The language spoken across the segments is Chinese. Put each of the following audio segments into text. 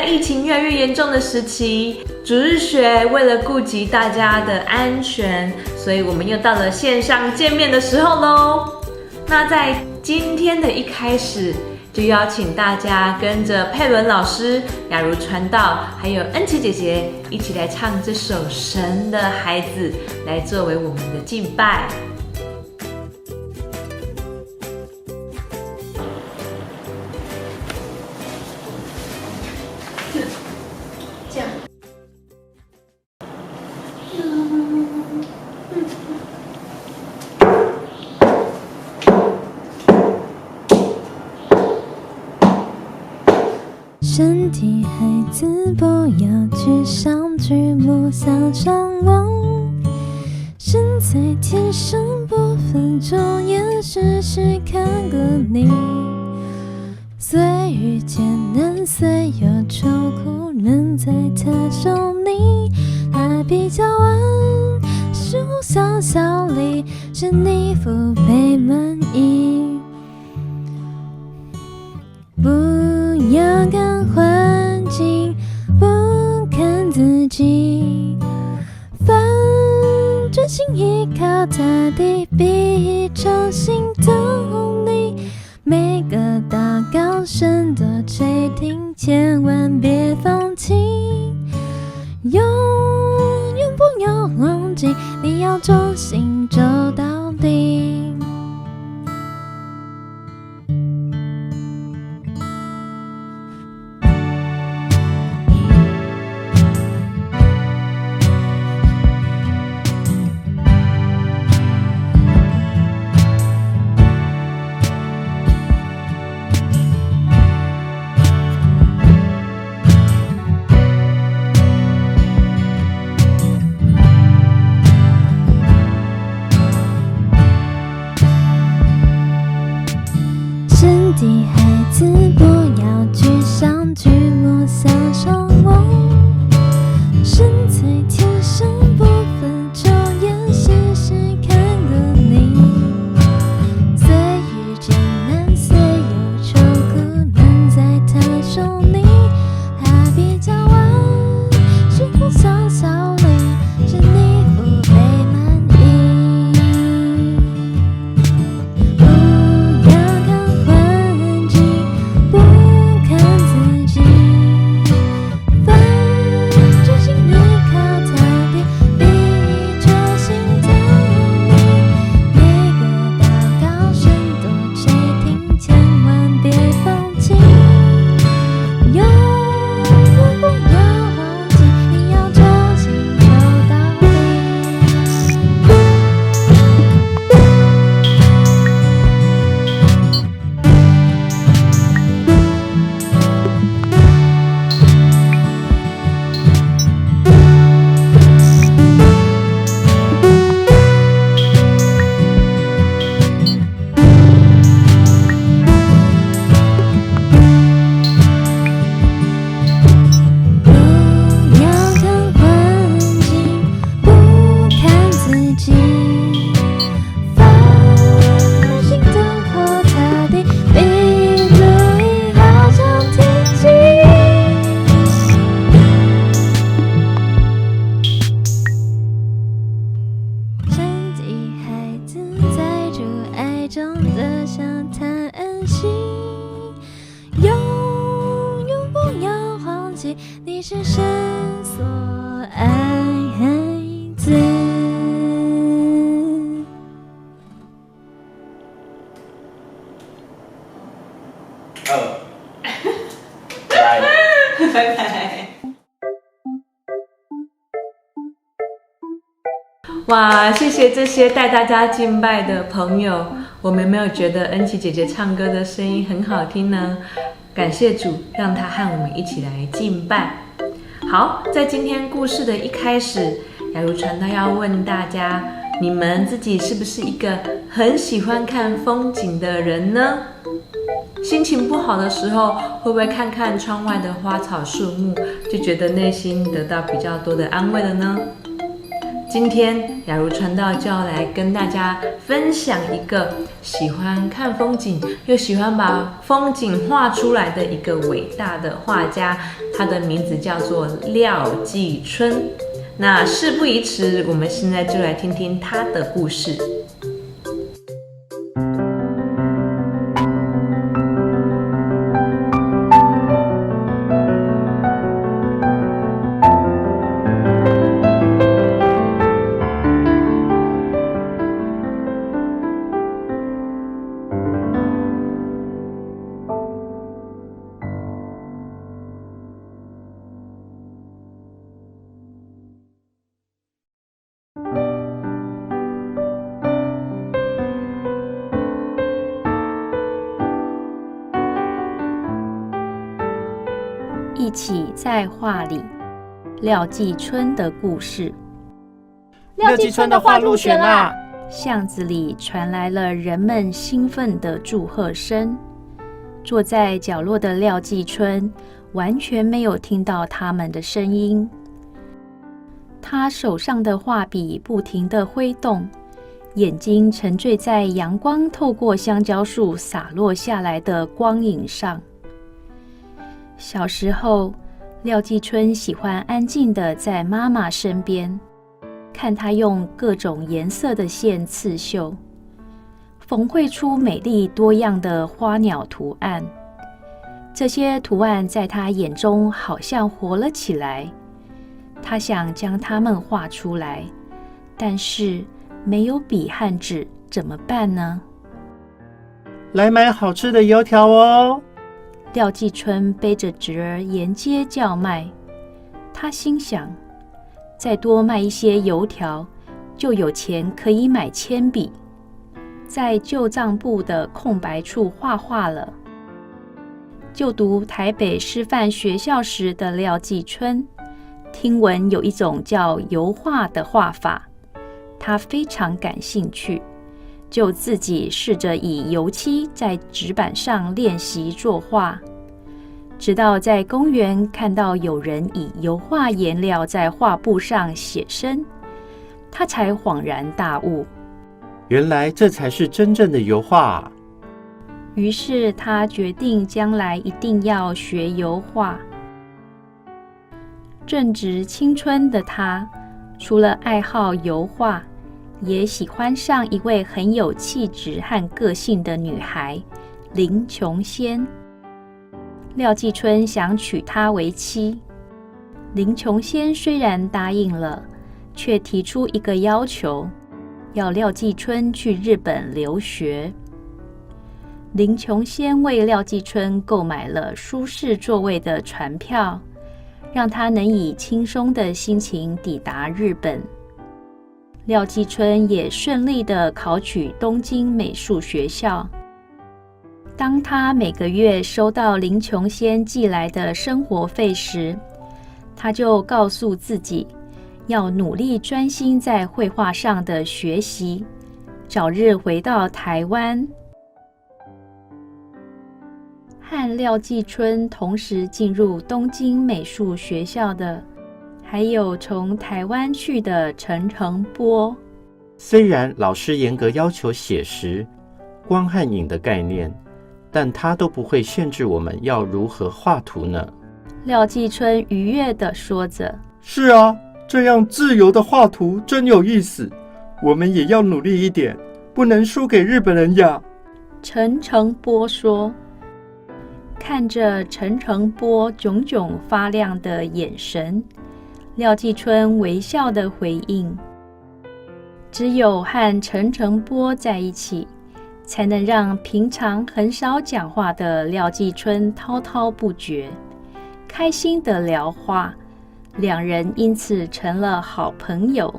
在疫情越来越严重的时期，主日学为了顾及大家的安全，所以我们又到了线上见面的时候咯。那在今天的一开始，就邀请大家跟着佩伦老师、雅茹传道，还有恩琪姐姐一起来唱这首《神的孩子》，来作为我们的敬拜。这样。神的孩子，不要沮丧，举目向上望。神在天上，不分昼夜，时时看顾你。虽遇艰难，虽有愁苦，能在他手里，他必教完，使我想效力，使你福杯满溢。不要看环境，不看自己，凡专心依靠他的，必常心动力。每个祷告神都垂听，千万别放弃，永远不要忘记，你要忠心走到底。神的孩子，不要沮丧，举目向上望。神在天上，不分昼夜，时时看顾你。虽遇艰难，虽有愁苦，能在他手里，他必教完，使我想效力，使你福杯满溢。不要看环境，不看自己，凡专心依靠他的，必专心等你。每个祷告神都垂听，千万别放弃，永远不要忘记，你要忠心走到底。不要看环境，不看自己，凡心等候他的，必注意好像天气。神的孩子，在主爱中得享他安息，永远不要忘记，你是神所爱孩子。拜。拜拜。哇，谢谢这些带大家敬拜的朋友，我们有没有觉得恩琪姐姐唱歌的声音很好听呢？感谢主，让她和我们一起来敬拜。好，在今天故事的一开始，雅茹传道要问大家，你们自己是不是一个很喜欢看风景的人呢？心情不好的时候，会不会看看窗外的花草树木，就觉得内心得到比较多的安慰了呢？今天雅茹传道就要来跟大家分享一个喜欢看风景又喜欢把风景画出来的一个伟大的画家，他的名字叫做廖继春。那事不宜迟，我们现在就来听听他的故事。一起在画里，廖继春的故事。廖继春的画入选啦！巷子里传来了人们兴奋的祝贺声。坐在角落的廖继春完全没有听到他们的声音。他手上的画笔不停地挥动，眼睛沉醉在阳光透过香蕉树洒落下来的光影上。小时候，廖继春喜欢安静地在妈妈身边，看她用各种颜色的线刺绣，缝绘出美丽多样的花鸟图案。这些图案在他眼中好像活了起来，他想将它们画出来，但是没有笔和纸，怎么办呢？来买好吃的油条哦！廖继春背着侄儿沿街叫卖，他心想，再多卖一些油条，就有钱可以买铅笔，在旧账簿的空白处画画了。就读台北师范学校时的廖继春，听闻有一种叫油画的画法，他非常感兴趣，就自己试着以油漆在纸板上练习作画，直到在公园看到有人以油画颜料在画布上写生，他才恍然大悟，原来这才是真正的油画啊！于是他决定将来一定要学油画。正值青春的他，除了爱好油画，也喜欢上一位很有气质和个性的女孩林琼仙。廖继春想娶她为妻，林琼仙虽然答应了，却提出一个要求，要廖继春去日本留学。林琼仙为廖继春购买了舒适座位的船票，让他能以轻松的心情抵达日本。廖继春也顺利地考取东京美术学校。当他每个月收到林琼仙寄来的生活费时，他就告诉自己要努力专心在绘画上的学习，早日回到台湾。和廖继春同时进入东京美术学校的，还有从台湾去的陈澄波。虽然老师严格要求写实、光和影的概念，但他都不会限制我们要如何画图呢。廖继春愉悦地说着：“是啊，这样自由的画图真有意思，我们也要努力一点，不能输给日本人呀。”陈澄波说。看着陈澄波炯炯发亮的眼神，廖继春微笑地回应：“只有和陈澄波在一起，才能让平常很少讲话的廖继春滔滔不绝，开心地聊话，两人因此成了好朋友。”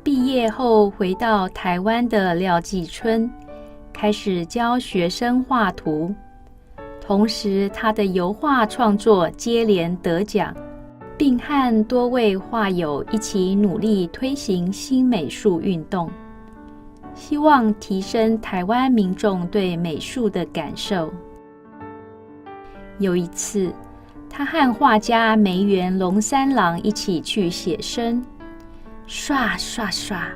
毕业后回到台湾的廖继春，开始教学生画图，同时他的油画创作接连得奖，并和多位画友一起努力推行新美术运动，希望提升台湾民众对美术的感受。有一次，他和画家梅原龙三郎一起去写生，刷刷刷，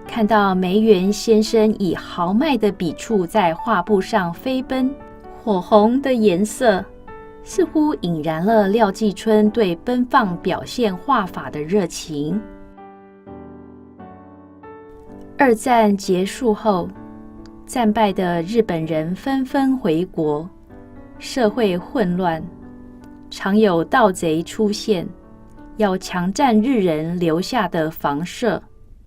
看到梅原先生以豪迈的笔触在画布上飞奔，火红的颜色似乎引燃了廖继春对奔放表现画法的热情。二战结束后，战败的日本人纷纷回国，社会混乱，常有盗贼出现，要强占日人留下的房舍。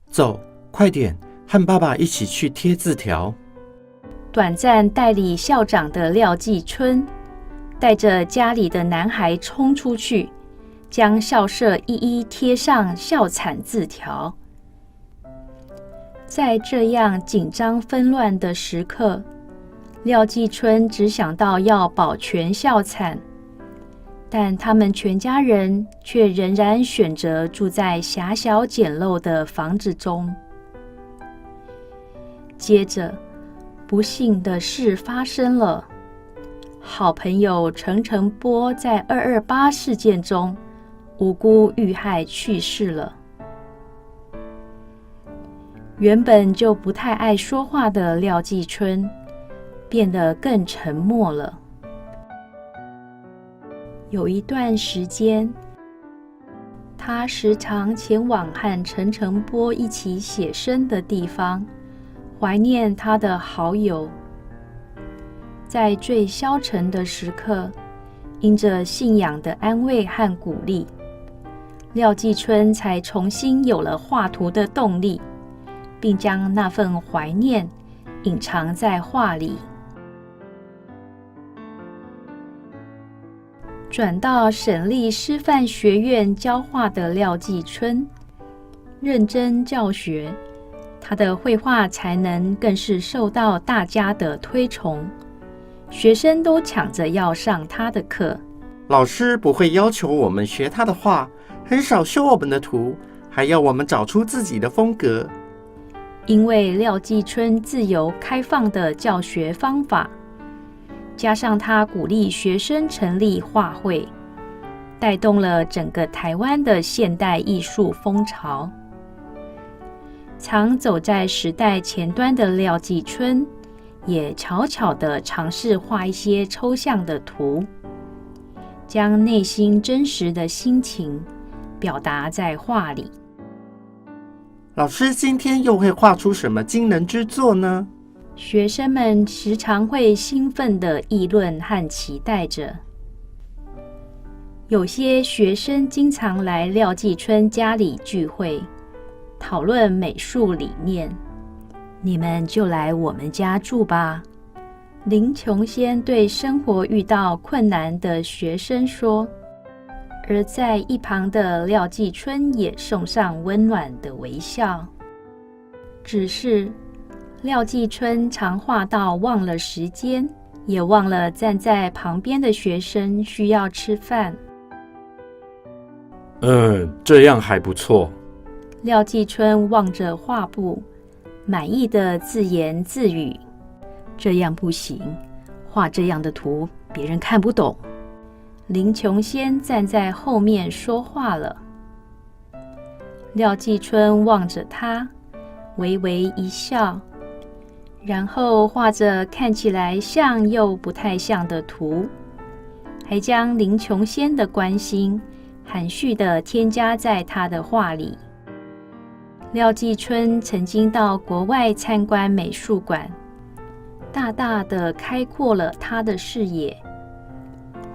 走，快点，和爸爸一起去贴字条。短暂代理校长的廖继春带着家里的男孩冲出去，将校舍一一贴上校产字条。在这样紧张纷乱的时刻，廖继春只想到要保全校产，但他们全家人却仍然选择住在狭小简陋的房子中。接着，不幸的事发生了。好朋友陈澄波在228事件中无辜遇害去世了。原本就不太爱说话的廖继春变得更沉默了。有一段时间，他时常前往和陈澄波一起写生的地方，怀念他的好友。在最消沉的时刻，因着信仰的安慰和鼓励，廖继春才重新有了画图的动力，并将那份怀念隐藏在画里。转到省立师范学院教画的廖继春，认真教学，他的绘画才能更是受到大家的推崇，学生都抢着要上他的课。老师不会要求我们学他的画，很少修我们的图，还要我们找出自己的风格。因为廖继春自由开放的教学方法，加上他鼓励学生成立画会，带动了整个台湾的现代艺术风潮。常走在时代前端的廖继春，也悄悄地尝试画一些抽象的图，将内心真实的心情表达在画里。老师今天又会画出什么惊人之作呢？学生们时常会兴奋地议论和期待着。有些学生经常来廖继春家里聚会，讨论美术理念。你们就来我们家住吧。林琼仙对生活遇到困难的学生说，而在一旁的廖继春也送上温暖的微笑。只是廖继春常画到忘了时间，也忘了站在旁边的学生需要吃饭。这样还不错。廖继春望着画布，满意的自言自语：这样不行，画这样的图别人看不懂。林琼仙站在后面说话了。廖继春望着他，微微一笑，然后画着看起来像又不太像的图，还将林琼仙的关心含蓄地添加在他的画里。廖继春曾经到国外参观美术馆，大大地开阔了他的视野。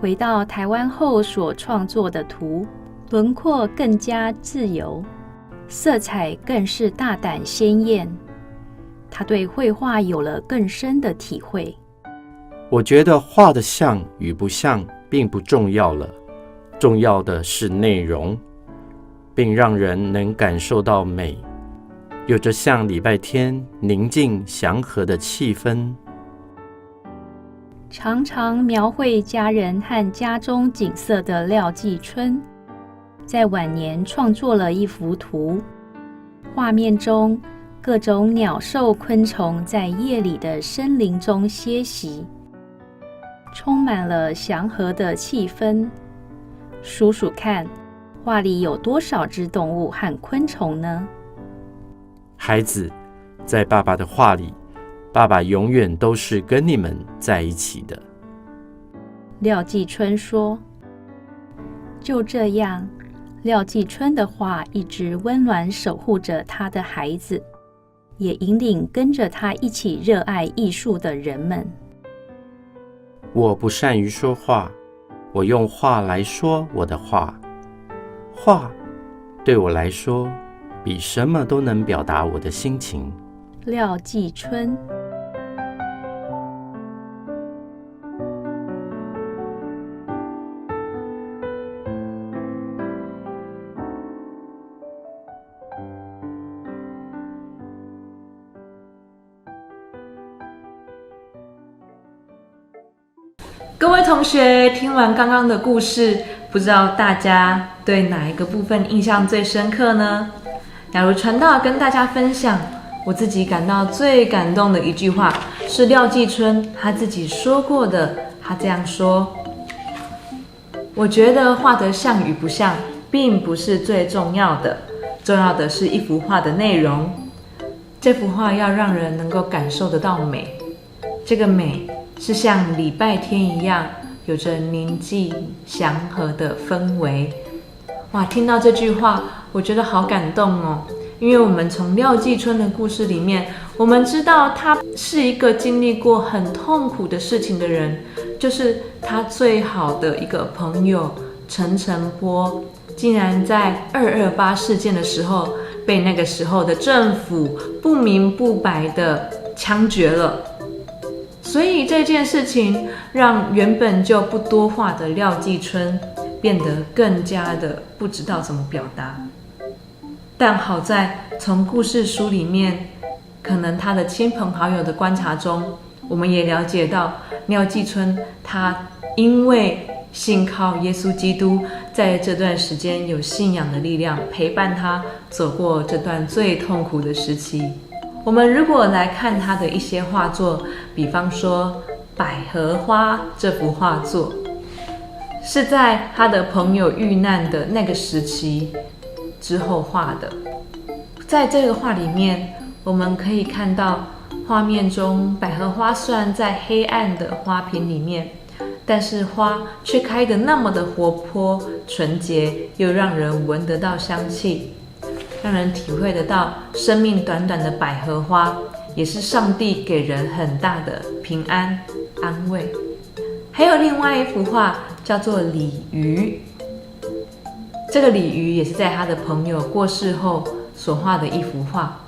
回到台湾后所创作的图，轮廓更加自由，色彩更是大胆鲜艳。他对绘画有了更深的体会。我觉得画的像与不像并不重要了，重要的是内容，并让人能感受到美，有着像礼拜天宁静祥和的气氛。常常描绘家人和家中景色的廖继春，在晚年创作了一幅图，画面中各种鸟兽昆虫在夜里的森林中歇息，充满了祥和的气氛。数数看，画里有多少只动物和昆虫呢？孩子，在爸爸的画里，爸爸永远都是跟你们在一起的。廖继春说。就这样，廖继春的画一直温暖守护着他的孩子，也引领跟着他一起热爱艺术的人们。我不善于说话，我用画来说我的话。画对我来说，比什么都能表达我的心情。廖继春。各位同学，听完刚刚的故事，不知道大家对哪一个部分印象最深刻呢？雅茹传道跟大家分享，我自己感到最感动的一句话是廖继春他自己说过的。他这样说：我觉得画得像与不像，并不是最重要的，重要的是一幅画的内容。这幅画要让人能够感受得到美，这个美是像礼拜天一样，有着宁静祥和的氛围。哇，听到这句话，我觉得好感动哦。因为我们从廖继春的故事里面，我们知道他是一个经历过很痛苦的事情的人，就是他最好的一个朋友陈澄波，竟然在228事件的时候，被那个时候的政府不明不白的枪决了。所以这件事情让原本就不多话的廖继春变得更加的不知道怎么表达。但好在从故事书里面，可能他的亲朋好友的观察中，我们也了解到廖继春他因为信靠耶稣基督，在这段时间有信仰的力量陪伴他走过这段最痛苦的时期。我们如果来看他的一些画作，比方说《百合花》这幅画作，是在他的朋友遇难的那个时期之后画的。在这个画里面，我们可以看到画面中百合花虽然在黑暗的花瓶里面，但是花却开得那么的活泼纯洁，又让人闻得到香气，让人体会得到生命短短的百合花也是上帝给人很大的平安安慰。还有另外一幅画叫做鲤鱼，这个鲤鱼也是在他的朋友过世后所画的一幅画。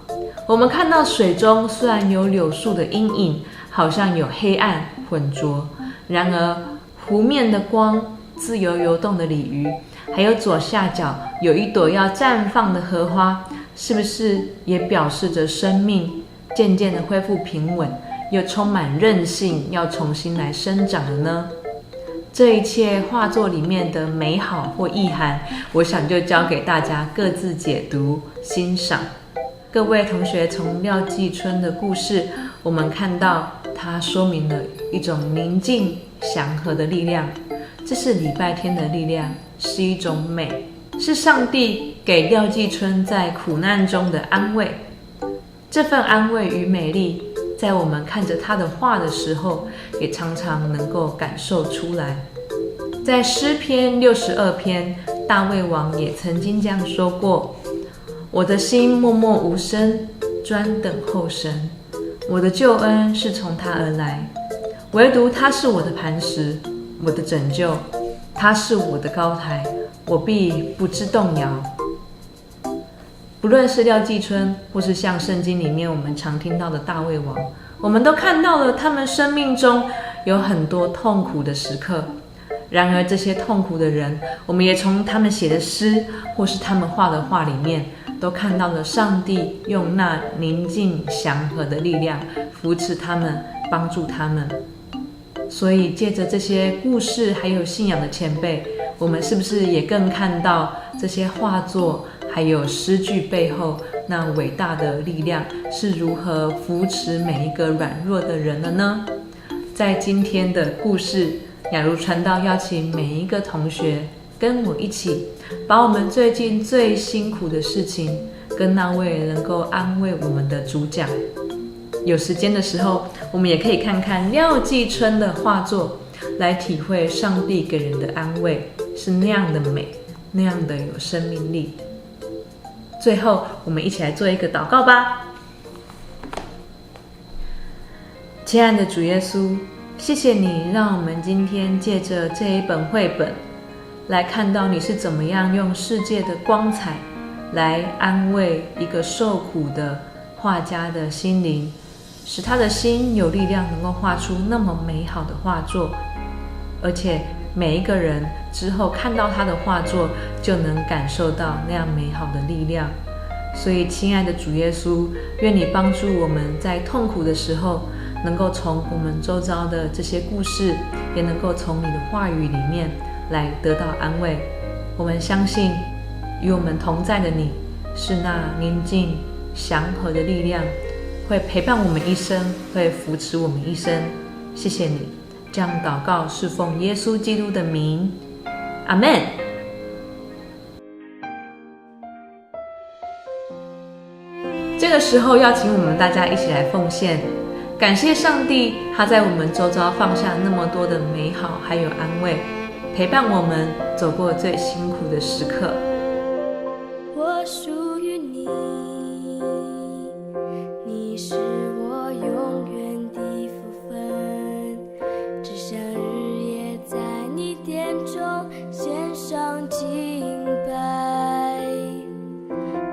我们看到水中虽然有柳树的阴影，好像有黑暗混浊，然而湖面的光，自由游动的鲤鱼，还有左下角有一朵要绽放的荷花，是不是也表示着生命渐渐的恢复平稳，又充满韧性，要重新来生长了呢？这一切画作里面的美好或意涵，我想就交给大家各自解读欣赏。各位同学，从廖继春的故事，我们看到它说明了一种宁静祥和的力量，这是礼拜天的力量，是一种美，是上帝给廖继春在苦难中的安慰。这份安慰与美丽，在我们看着他的画的时候，也常常能够感受出来。在诗篇62篇，大卫王也曾经这样说过：我的心默默无声，专等候神，我的救恩是从他而来，唯独他是我的磐石，我的拯救，他是我的高台，我必不致动摇。不论是廖继春，或是像圣经里面我们常听到的大卫王，我们都看到了他们生命中有很多痛苦的时刻。然而这些痛苦的人，我们也从他们写的诗或是他们画的画里面，都看到了上帝用那宁静祥和的力量扶持他们，帮助他们。所以借着这些故事还有信仰的前辈，我们是不是也更看到这些画作还有诗句背后那伟大的力量是如何扶持每一个软弱的人了呢？在今天的故事，雅茹传道邀请每一个同学跟我一起，把我们最近最辛苦的事情，跟那位能够安慰我们的主讲。有时间的时候，我们也可以看看廖继春的画作，来体会上帝给人的安慰是那样的美，那样的有生命力。最后，我们一起来做一个祷告吧。亲爱的主耶稣，谢谢你让我们今天借着这一本绘本，来看到你是怎么样用世界的光彩来安慰一个受苦的画家的心灵，使他的心有力量能够画出那么美好的画作，而且每一个人之后看到他的画作就能感受到那样美好的力量。所以亲爱的主耶稣，愿你帮助我们在痛苦的时候，能够从我们周遭的这些故事，也能够从你的话语里面来得到安慰。我们相信与我们同在的你，是那宁静祥和的力量，会陪伴我们一生，会扶持我们一生。谢谢你，这样祷告是奉耶稣基督的名，阿们。这个时候要请我们大家一起来奉献，感谢上帝，他在我们周遭放下那么多的美好还有安慰，陪伴我们走过最辛苦的时刻。我属于你，你是我永远的福分，只想日夜在你殿中献上敬拜，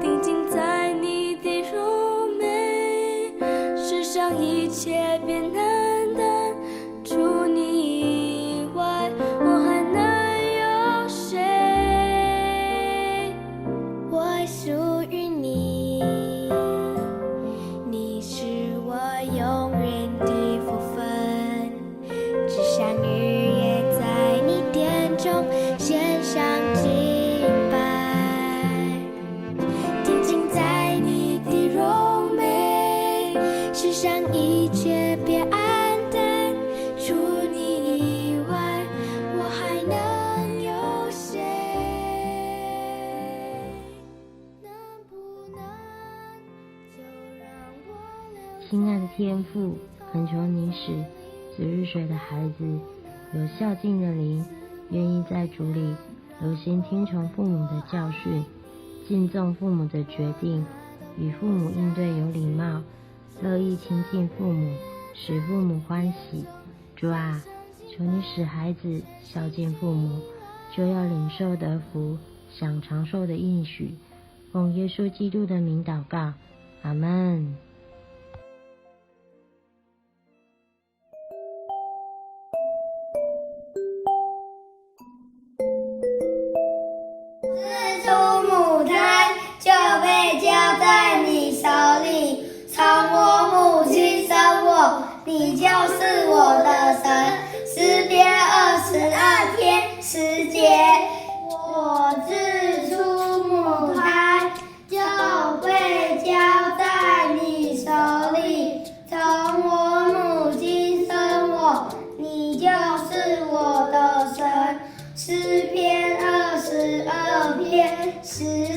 定睛在你的柔美，世上一切变难淡，除你以外，我还能有谁？我属于你，你是我永远的福分，只想日夜在你殿中献上敬拜，定睛在你的柔美，世上一切别黯淡，除你以外，我还能有谁？能不能就让我留亲爱的天父，恳求你使子日水的孩子有孝敬的灵，愿意在主里留心听从父母的教训，敬重父母的决定，与父母应对有礼貌，乐意亲近父母，使父母欢喜。主啊，求你使孩子孝敬父母，就要领受得福，享长寿的应许。奉耶稣基督的名祷告，阿们。自出母胎就被交在你手里，从我母亲生我，你就是我的神。诗篇22篇10节，我自出母胎就被交在你手里，从我母亲生我，你就是我的神。诗篇22篇10